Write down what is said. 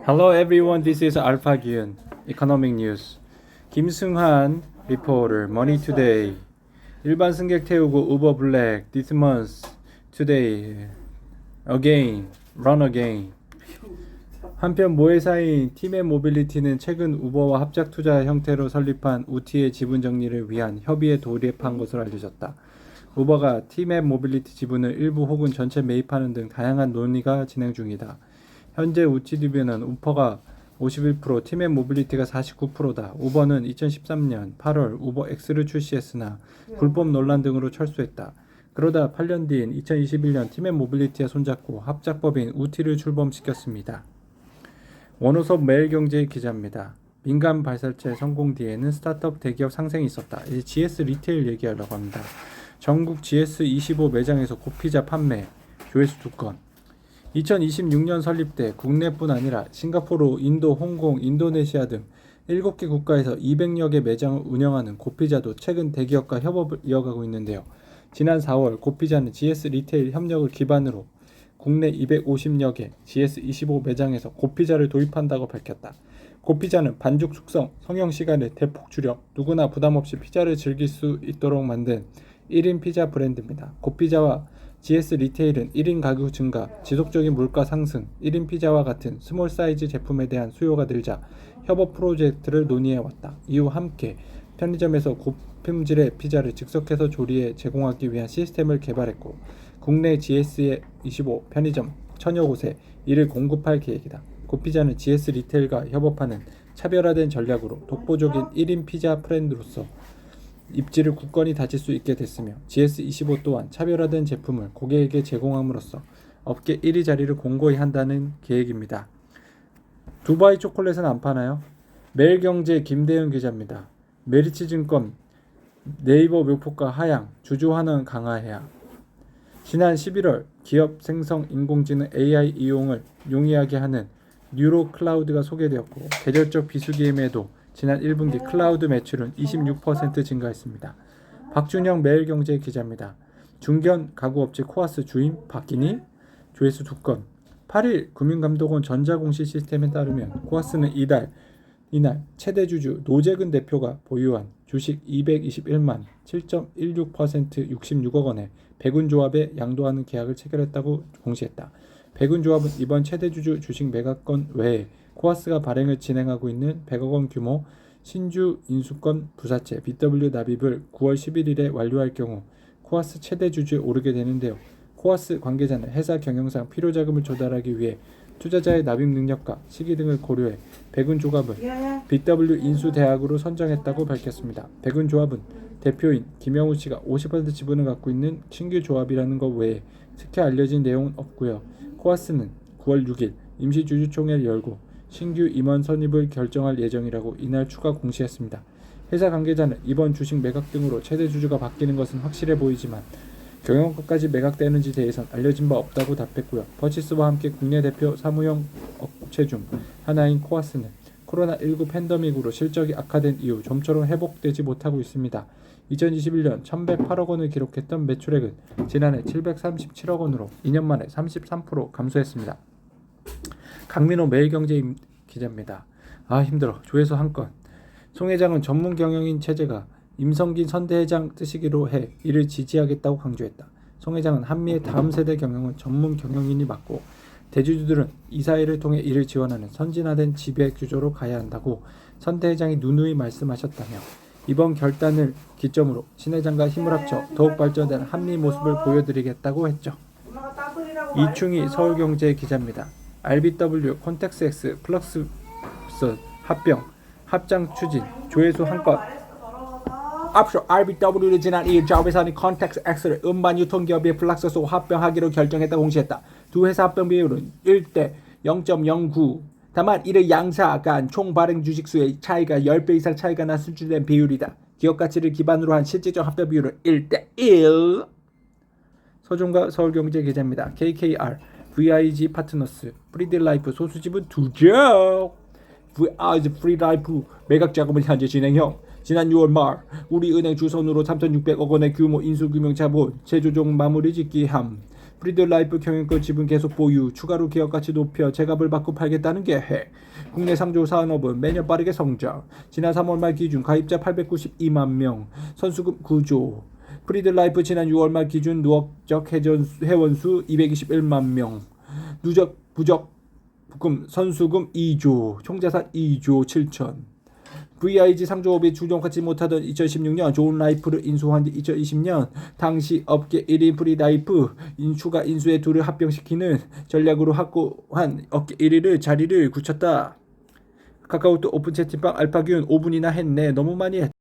Hello everyone, this is Alpha Gyun, Economic News. 김승환 reporter, Money Today. 일반 승객 태우고 우버 블랙, this month, today, again, run again. 한편 모회사인 팀의 모빌리티는 최근 우버와 합작 투자 형태로 설립한 우티의 지분 정리를 위한 협의에 돌입한 것으로 알려졌다. 우버가 팀의 모빌리티 지분을 일부 혹은 전체 매입하는 등 다양한 논의가 진행 중이다. 현재 우티디뷰는 우버가 51%, 팀의 모빌리티가 49%다. 우버는 2013년 8월 우버 X를 출시했으나 불법 논란 등으로 철수했다. 그러다 8년 뒤인 2021년 팀의 모빌리티와 손잡고 합작법인 우티를 출범시켰습니다. 원호섭 매일경제 기자입니다. 민간 발사체 성공 뒤에는 스타트업 대기업 상생이 있었다. 이제 GS 리테일 얘기하려고 합니다. 전국 GS25 매장에서 고피자 판매, 조회수 2건. 2026년 설립 때 국내뿐 아니라 싱가포르, 인도, 홍콩, 인도네시아 등 7개 국가에서 200여 개 매장을 운영하는 고피자도 최근 대기업과 협업을 이어가고 있는데요. 지난 4월 고피자는 GS 리테일 협력을 기반으로 국내 250여 개 GS25 매장에서 고피자를 도입한다고 밝혔다. 고피자는 반죽 숙성, 성형 시간을 대폭 줄여 누구나 부담없이 피자를 즐길 수 있도록 만든 1인 피자 브랜드입니다. 고피자와 GS 리테일은 1인 가격 증가, 지속적인 물가 상승, 1인 피자와 같은 스몰 사이즈 제품에 대한 수요가 늘자 협업 프로젝트를 논의해왔다. 이후 함께 편의점에서 고품질의 피자를 즉석해서 조리해 제공하기 위한 시스템을 개발했고 국내 GS25 편의점 1000여 곳에 이를 공급할 계획이다. 고피자는 GS 리테일과 협업하는 차별화된 전략으로 독보적인 1인 피자 브랜드로서 입지를 굳건히 다질 수 있게 됐으며 GS25 또한 차별화된 제품을 고객에게 제공함으로써 업계 1위 자리를 공고히 한다는 계획입니다. 두바이 초콜릿은 안 파나요? 매일경제 김대현 기자입니다. 메리츠증권 네이버 묘포가 하향, 주주환원 강화해야. 지난 11월 기업 생성 인공지능 AI 이용을 용이하게 하는 뉴로 클라우드가 소개되었고 계절적 비수기임에도 지난 1분기 클라우드 매출은 26% 증가했습니다. 박준영 매일경제 기자입니다. 중견 가구업체 코아스 주임 바뀌니? 조회수 2건. 8일 금융감독원 전자공시 시스템에 따르면 코아스는 이날 최대 주주 노재근 대표가 보유한 주식 221만 7.16% 66억 원에 백운조합에 양도하는 계약을 체결했다고 공시했다. 백운조합은 이번 최대 주주 주식 매각건 외에 코아스가 발행을 진행하고 있는 100억 원 규모 신주 인수권 부사채 BW 납입을 9월 11일에 완료할 경우 코아스 최대 주주에 오르게 되는데요. 코아스 관계자는 회사 경영상 필요자금을 조달하기 위해 투자자의 납입 능력과 시기 등을 고려해 백운조합을 BW 인수대학으로 선정했다고 밝혔습니다. 백운조합은 대표인 김영우 씨가 50% 지분을 갖고 있는 신규 조합이라는 것 외에 특히 알려진 내용은 없고요. 코아스는 9월 6일 임시주주총회를 열고 신규 임원 선임을 결정할 예정이라고 이날 추가 공시했습니다. 회사 관계자는 이번 주식 매각 등으로 최대 주주가 바뀌는 것은 확실해 보이지만 경영권까지 매각되는지 대해선 알려진 바 없다고 답했고요. 퍼치스와 함께 국내 대표 사무용 업체 중 하나인 코아스는 코로나19 팬데믹으로 실적이 악화된 이후 좀처럼 회복되지 못하고 있습니다. 2021년 1108억 원을 기록했던 매출액은 지난해 737억 원으로 2년 만에 33% 감소했습니다. 강민호 매일경제 기자입니다. 힘들어. 조회수 1건. 송 회장은 전문 경영인 체제가 임성긴 선대회장 뜻이기로 해 이를 지지하겠다고 강조했다. 송 회장은 한미의 다음 세대 경영은 전문 경영인이 맡고 대주주들은 이사회를 통해 이를 지원하는 선진화된 지배 구조로 가야 한다고 선대회장이 누누이 말씀하셨다며 이번 결단을 기점으로 신 회장과 힘을 합쳐 더욱 발전된 한미 모습을 보여드리겠다고 했죠. 이충희 서울경제 기자입니다. RBW 콘텍스X 플럭스 합장 추진 조회수 1건. 앞서 RBW를 지난 2일 자회사는 콘텍스X를 음반 유통기업의 플락스와 합병하기로 결정했다고 공시했다. 두 회사 합병 비율은 1대 0.09. 다만 이를 양사 간 총 발행 주식수의 차이가 10배 이상 차이가 나 수준된 비율이다. 기업 가치를 기반으로 한 실질적 합병 비율은 1대 1. 서종가 서울경제 기자입니다. KKR, VIG 파트너스, 프리딜라이프 소수지분 2조. VIG 프리딜라이프 매각 자금은 현재 진행형. 지난 6월 말 우리은행 주선으로 3,600억 원의 규모 인수금융 자본 재조정 마무리 짓기 함. 프리드라이프 경영권 지분 계속 보유. 추가로 기업 가치 높여 재갑을 받고 팔겠다는 계획. 국내 상조 산업은 매년 빠르게 성장. 지난 3월 말 기준 가입자 892만 명. 선수금 9조. 프리드라이프 지난 6월 말 기준 누적적 회원수 221만 명. 누적 부적 부금 선수금 2조. 총자산 2조 7천. VIG 상조업이 주종받지 못하던 2016년 좋은 라이프를 인수한 뒤 2020년 당시 업계 1위 프리라이프 추가 인수에 둘을 합병시키는 전략으로 확고한 업계 1위를 자리를 굳혔다. 카카오톡 오픈 채팅방 알파균 5분이나 했네. 너무 많이 했다.